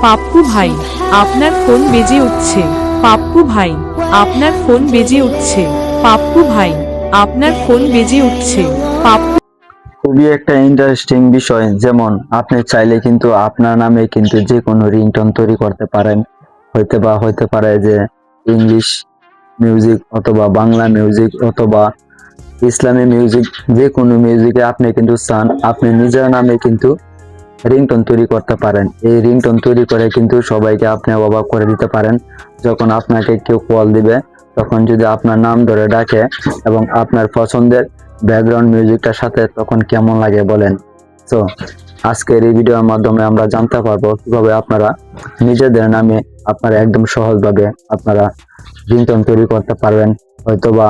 পাপ্পু ভাই, আপনার ফোন বেজে উঠছে। পাপ্পু ভাই, আপনার ফোন বেজে উঠছে। পাপ্পু ভাই, আপনার ফোন বেজে উঠছে। পাপ্পু খুবই একটা ইন্টারেস্টিং বিষয়, যেমন আপনি চাইলে কিন্তু আপনার নামে কিন্তু যে কোনো রিংটোন তৈরি করতে পারেন। হইতে পারে যে ইংলিশ মিউজিক অথবা বাংলা মিউজিক অথবা ইসলামী মিউজিক, যে কোনো মিউজিকে আপনি কিন্তু চান আপনি নিজের নামে কিন্তু রিংটোন তৈরি করতে পারেন। এই রিংটোন তৈরি করে কিন্তু সবাইকে আপনি অবাক করে দিতে পারেন। যখন আপনাকে কেউ কল দিবে তখন যদি আপনার নাম ধরে ডাকে এবং আপনার পছন্দের ব্যাকগ্রাউন্ড মিউজিকটার সাথে, তখন কেমন লাগে বলেন। তো আজকের এই ভিডিওর মাধ্যমে আমরা জানতে পারবো কিভাবে আপনারা নিজেদের নামে আপনারা একদম সহজভাবে আপনারা রিংটোন তৈরি করতে পারবেন। হয়তোবা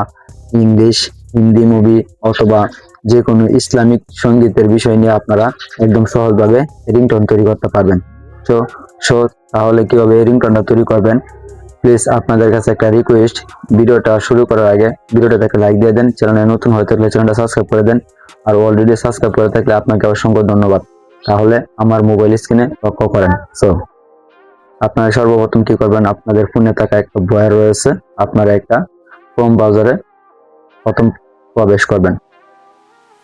ইংলিশ, হিন্দি মুভি অথবা যে কোনো ইসলামিক সঙ্গীতের বিষয় নিয়ে আপনারা একদম সহজভাবে রিংটোন তৈরি করতে পারবেন। তো তাহলে কিভাবে রিংটোনটা তৈরি করবেন, প্লিজ আপনাদের কাছে একটা রিকোয়েস্ট, ভিডিওটা শুরু করার আগে ভিডিওটাতে একটা লাইক দিয়ে দেন। চ্যানেলে নতুন হয়ে থাকলে চ্যানেলটা সাবস্ক্রাইব করে দেন, আর অলরেডি সাবস্ক্রাইব করে থাকলে আপনাকে অসংখ্য ধন্যবাদ। তাহলে আমার মোবাইল স্ক্রিনে লক্ষ্য করেন। আপনারা সর্বপ্রথম কি করবেন, আপনাদের ফোনে থাকা একটা ব্রাউজার রয়েছে, আপনারা একটা ক্রোম ব্রাউজারে প্রথম প্রবেশ করবেন।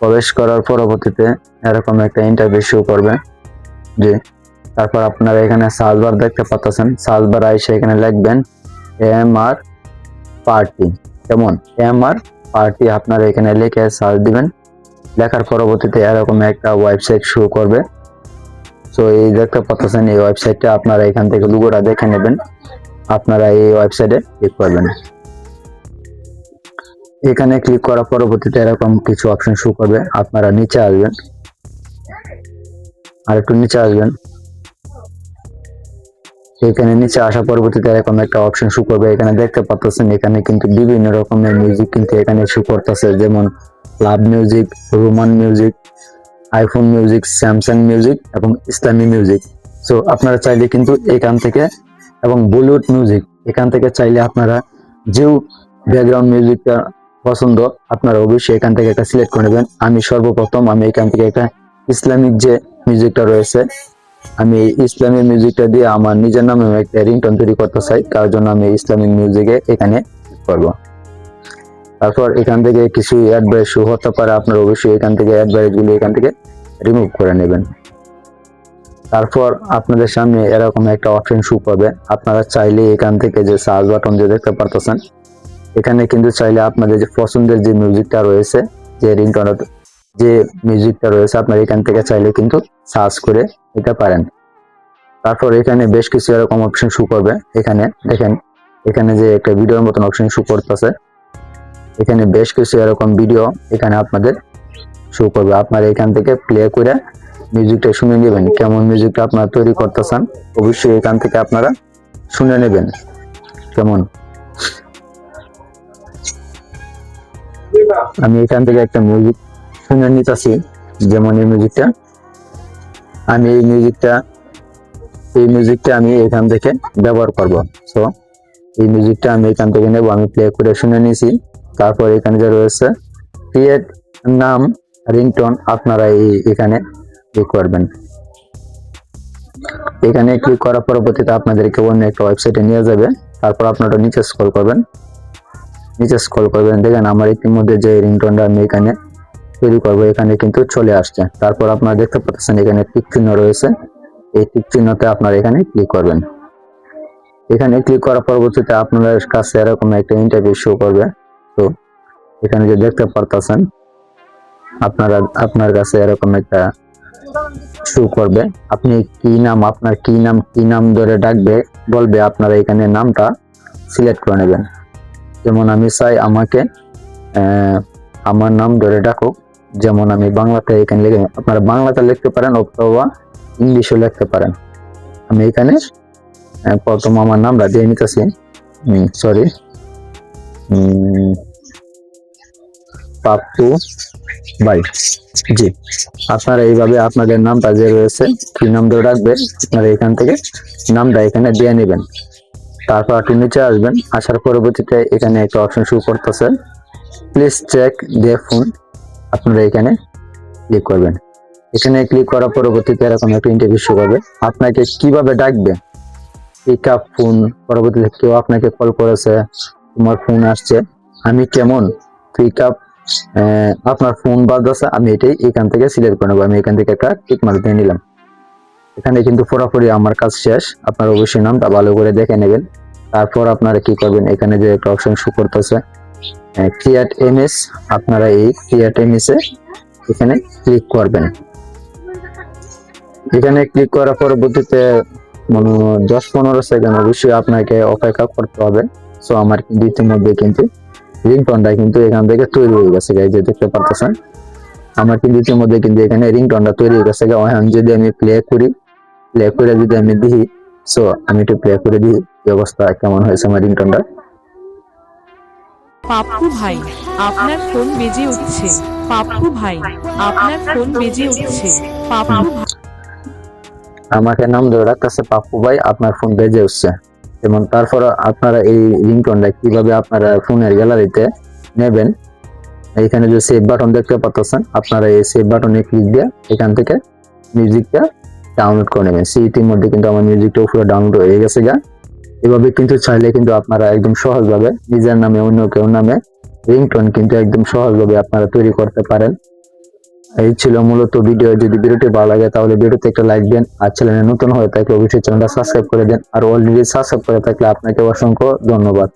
প্রবেশ করার পরবর্তীতে এরকম একটা ইন্টারফেস শো করবে। যে তারপর আপনারা এখানে সার্চ বার দেখতে পাচ্ছেন, সার্চ বার এসে এখানে লিখবেন এমআর পার্টি। কেমন এমআর পার্টি আপনারা এখানে লিখে সার্চ দিবেন। লেখার পরবর্তীতে এরকম একটা ওয়েবসাইট শো করবে। তো এই দেখতে পাচ্ছেন এই ওয়েবসাইটটা, আপনারা এখান থেকে লোগোটা দেখে নেবেন। আপনারা এই ওয়েবসাইটে ক্লিক করবেন। এখানে ক্লিক করার পরবর্তীতে এরকম কিছু অপশন শো করবে। আপনারা নিচে আসবেন, আর একটু নিচে আসবেন। এখানে নিচে আসা পরবর্তীতে এরকম একটা অপশন শো করবে। এখানে দেখতে পাচ্ছেন এখানে কিন্তু বিভিন্ন রকমের মিউজিক কিন্তু এখানে শো করতেছে, যেমন love music, Roman music, iPhone music, Samsung music এবং ইসলামী মিউজিক। সো আপনারা চাইলে কিন্তু এখান থেকে, এবং বলিউড মিউজিক, এখান থেকে চাইলে আপনারা যে ব্যাকগ্রাউন্ড মিউজিকটা পছন্দ আপনারা অবশ্যই এখান থেকে একটা সিলেক্ট করে নেবেন। আমি সর্বপ্রথম এখান থেকে একটা ইসলামিক যে মিউজিকটা রয়েছে, আমি ইসলামী মিউজিকটা দিয়ে আমার নিজের নামে একটা রিংটোন তৈরি করতে চাই, তার জন্য আমি ইসলামিক মিউজিকে এখানে করব। তারপর এখান থেকে কিছু অ্যাডভাইস শো হতে পারে, আপনারা অবশ্যই এখান থেকে অ্যাডভাইস গুলো এখান থেকে রিমুভ করে নেবেন। তারপর আপনাদের সামনে এরকম একটা অপশন শো করবে। আপনারা চাইলে এখান থেকে যে সার্চ বাটন যে দেখতে পারতেছেন, এখানে কিন্তু চাইলে আপনাদের যে পছন্দের যে মিউজিকটা রয়েছে, যে রিংটোন যে মিউজিকটা রয়েছে, আপনারা এখান থেকে চাইলে কিন্তু সার্চ করে নিতে পারেন। তারপর এখানে বেশ কিছু এরকম অপশন শো করবে। এখানে দেখেন, এখানে যে একটা ভিডিওর মতন অপশন শো করতেছে, এখানে বেশ কিছু এরকম ভিডিও এখানে আপনাদের শো করবে। আপনারা এখান থেকে প্লে করে মিউজিকটা শুনে নেবেন। কেমন মিউজিকটা আপনারা তৈরি করতেছেন অবশ্যই এখান থেকে আপনারা শুনে নেবেন। কেমন, আমি এখান থেকে একটা মিউজিক শুনে নিতেছি, যেমন এই মিউজিকটা আমি এখান থেকে ব্যবহার করব। সো এই মিউজিকটা আমি এখান থেকে নেব, আমি প্লে করে শুনে নিয়েছি। তারপর এখানে যে রয়েছে ক্রিয়েট নাম রিংটোন, আপনারা এখানে ক্লিক করবেন। এখানে ক্লিক করার পরবর্তীতে আপনাদেরকে অন্য একটা ওয়েবসাইটে নিয়ে যাবে। তারপর আপনারা নিচে স্ক্রল করবেন, দেখেন আমার ইতিমধ্যে যে রিংটোনটা আমি এখানে তৈরি করবো এখানে কিন্তু চলে আসছে। তারপর আপনারা দেখতে পাচ্ছেন এখানে টিক চিহ্ন রয়েছে, এই টিক চিহ্নতে আপনারা এখানে ক্লিক করবেন। এখানে ক্লিক করার পরবর্তীতে আপনাদের কাছে এরকম একটা ইন্টারভিউ শো করবে। তো এখানে যে দেখতে পারতেছেন আপনার কাছে এরকম একটা শো করবে। আপনি কি নাম, আপনার কি নাম ধরে ডাকবে বলবে, আপনারা এখানে নামটা সিলেক্ট করে নেবেন। যেমন আমি চাই আমাকে আমার নাম ধরে ডাকুক, যেমন আমি বাংলাতে এখানে লিখে, আপনারা বাংলাতে লিখতে পারেন অথবা ইংলিশে লিখতে পারেন। আমি এখানে প্রথম আমার নামটা দিয়ে নিতেছি, সরি পাপ্পু ভাই। জি, আপনারা এইভাবে আপনাদের নামটা যে রয়েছে কি নাম ধরে রাখবে, আপনারা এখান থেকে নামটা এখানে দিয়ে নেবেন। তারপর একটু নিচে আসবেন, আসার পরবর্তীতে এখানে একটা অপশন শো করতেছে প্লিজ চেক দিয়ে ফোন, আপনারা এখানে ক্লিক করবেন। এখানে ক্লিক করার পরবর্তীতে এরকম একটা ইন্টারভিউ শো হবে। আপনাকে কিভাবে ডাকবে, পিক আপ ফোন, পরবর্তীতে কেউ আপনাকে কল করেছে, তোমার ফোন আসছে, আমি কেমন, পিক আপ, আপনার ফোন বাজছে, আমি এটাই এখান থেকে সিলেক্ট করে নেবো। আমি এখান থেকে একটা টিক মার্ক দিয়ে নিলাম। এখানে কিন্তু পুরোপুরি আমার কাজ শেষ। আপনার অবশ্যই নামটা ভালো করে দেখে নেবেন। তারপর আপনারা কি করবেন, এখানে যে একটা অপশন শো করতেছে ক্রিয়েট এমএস, আপনারা এই ক্রিয়েট এমএস এ এখানে ক্লিক করবেন। এখানে ক্লিক করার পরবর্তীতে 10-15 সেকেন্ড অবশ্যই আপনাকে অপেক্ষা করতে হবে। সো আমার কিন্তু ইতিমধ্যে কিন্তু রিংটোনটা কিন্তু এখান থেকে তৈরি হয়ে গেছে, গাইজ, যে দেখতে পারতেছেন আমার কিন্তু ইতিমধ্যে কিন্তু এখানে রিংটোনটা তৈরি হয়ে গেছে। এখন যদি আমি প্লে করে যদি আমি দিই, সো আমি একটু প্লে করে দিই এই অবস্থা কেমন হয়েছে আমার রিংটোনটা। পাপ্পু ভাই, আপনার ফোন বেজে উঠছে। পাপ্পু ভাই, আপনার ফোন বেজে উঠছে। পাপ্পু ভাই, আমাকে নাম ধরে রাখতেছে পাপ্পু ভাই, আপনার ফোন বেজে উঠছে। এবং তারপর আপনারা এই রিংটোনটা কিভাবে আপনারা ফোনের গ্যালারিতে নেবেন, এখানে যে সেভ বাটন দেখতে পাচ্ছেন, আপনারা এই সেভ বাটনে ক্লিক দিয়ে এখান থেকে মিউজিকটা ডাউনলোড করে নেবেন। সিটির মধ্যে কিন্তু আমার মিউজিকটা পুরো ডাউনলোড হয়ে গেছে গা। এভাবে কিন্তু চাইলে কিন্তু আপনারা একদম সহজভাবে নিজের নামে অন্য কেউ নামে রিংটোন কিন্তু একদম সহজভাবে আপনারা তৈরি করতে পারেন। এই ছিল মূলত ভিডিও। যদি ভিডিওটি ভালো লাগে তাহলে ভিডিওতে একটা লাইক দেন, আর চ্যানেলে নতুন হয়ে থাকলে অবশ্যই চ্যানেলটা সাবস্ক্রাইব করে দেন, আর অলরেডি সাবস্ক্রাইব করে থাকলে আপনাকে অসংখ্য ধন্যবাদ।